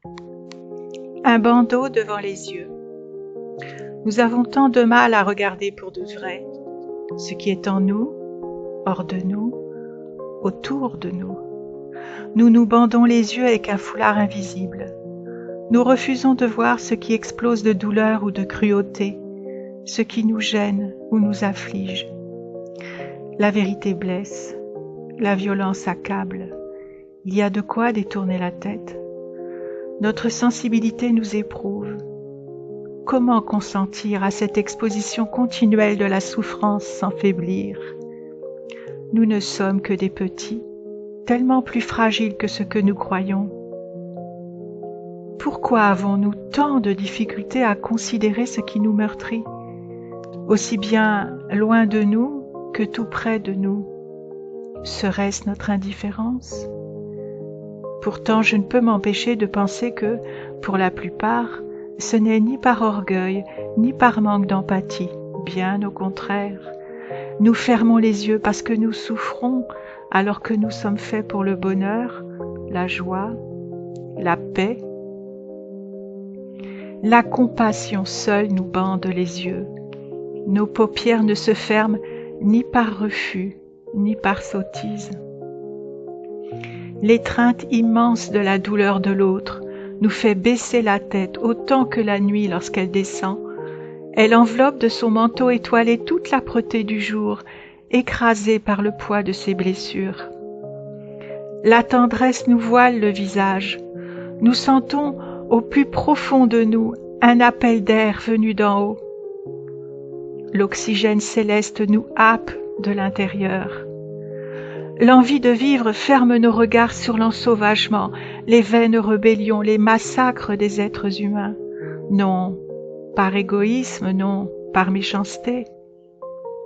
Un bandeau devant les yeux. Nous avons tant de mal à regarder pour de vrai ce qui est en nous, hors de nous, autour de nous. Nous nous bandons les yeux avec un foulard invisible. Nous refusons de voir ce qui explose de douleur ou de cruauté, ce qui nous gêne ou nous afflige. La vérité blesse, la violence accable. Il y a de quoi détourner la tête. Notre sensibilité nous éprouve. Comment consentir à cette exposition continuelle de la souffrance sans faiblir? Nous ne sommes que des petits, tellement plus fragiles que ce que nous croyons. Pourquoi avons-nous tant de difficultés à considérer ce qui nous meurtrit, aussi bien loin de nous que tout près de nous? Serait-ce notre indifférence? Pourtant, je ne peux m'empêcher de penser que, pour la plupart, ce n'est ni par orgueil, ni par manque d'empathie, bien au contraire. Nous fermons les yeux parce que nous souffrons, alors que nous sommes faits pour le bonheur, la joie, la paix. La compassion seule nous bande les yeux. Nos paupières ne se ferment ni par refus, ni par sottise. L'étreinte immense de la douleur de l'autre nous fait baisser la tête autant que la nuit lorsqu'elle descend. Elle enveloppe de son manteau étoilé toute l'âpreté du jour, écrasée par le poids de ses blessures. La tendresse nous voile le visage. Nous sentons au plus profond de nous un appel d'air venu d'en haut. L'oxygène céleste nous happe de l'intérieur. L'envie de vivre ferme nos regards sur l'ensauvagement, les vaines rébellions, les massacres des êtres humains. Non, par égoïsme, non, par méchanceté.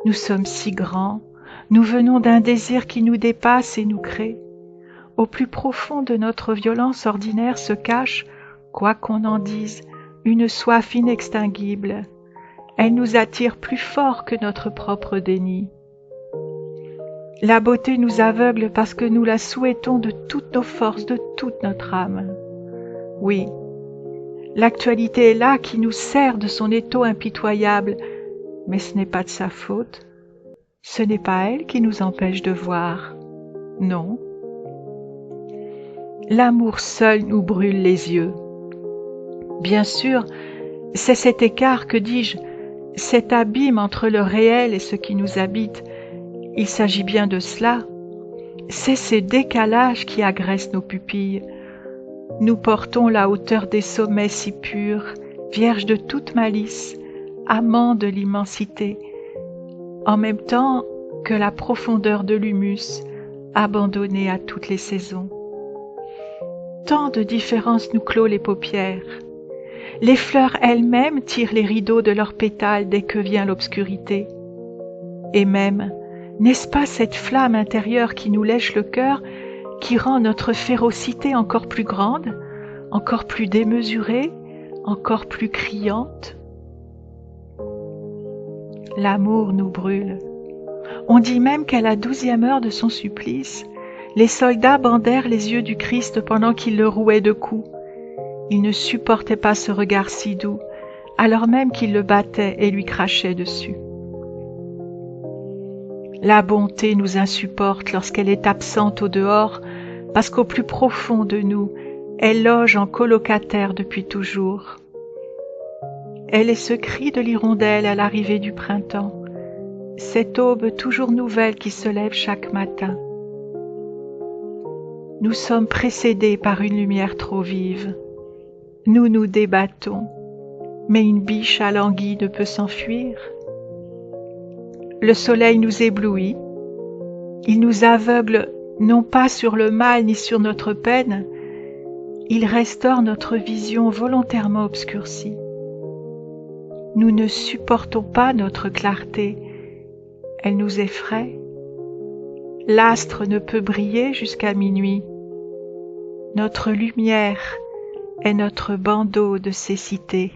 Nous sommes si grands, nous venons d'un désir qui nous dépasse et nous crée. Au plus profond de notre violence ordinaire se cache, quoi qu'on en dise, une soif inextinguible. Elle nous attire plus fort que notre propre déni. La beauté nous aveugle parce que nous la souhaitons de toutes nos forces, de toute notre âme. Oui, l'actualité est là qui nous sert de son étau impitoyable, mais ce n'est pas de sa faute. Ce n'est pas elle qui nous empêche de voir. Non. L'amour seul nous brûle les yeux. Bien sûr, c'est cet écart, que dis-je, cet abîme entre le réel et ce qui nous habite. Il s'agit bien de cela. C'est ces décalages qui agressent nos pupilles. Nous portons la hauteur des sommets si purs, vierges de toute malice, amants de l'immensité, en même temps que la profondeur de l'humus, abandonnée à toutes les saisons. Tant de différences nous clôt les paupières. Les fleurs elles-mêmes tirent les rideaux de leurs pétales dès que vient l'obscurité. Et même, n'est-ce pas cette flamme intérieure qui nous lèche le cœur, qui rend notre férocité encore plus grande, encore plus démesurée, encore plus criante? L'amour nous brûle. On dit même qu'à la 12e heure de son supplice, les soldats bandèrent les yeux du Christ pendant qu'ils le rouaient de coups. Ils ne supportaient pas ce regard si doux, alors même qu'ils le battaient et lui crachaient dessus. La bonté nous insupporte lorsqu'elle est absente au dehors, parce qu'au plus profond de nous, elle loge en colocataire depuis toujours. Elle est ce cri de l'hirondelle à l'arrivée du printemps, cette aube toujours nouvelle qui se lève chaque matin. Nous sommes précédés par une lumière trop vive. Nous nous débattons, mais une biche à l'anguille ne peut s'enfuir. Le soleil nous éblouit, il nous aveugle non pas sur le mal ni sur notre peine, il restaure notre vision volontairement obscurcie. Nous ne supportons pas notre clarté, elle nous effraie. L'astre ne peut briller jusqu'à minuit. Notre lumière est notre bandeau de cécité.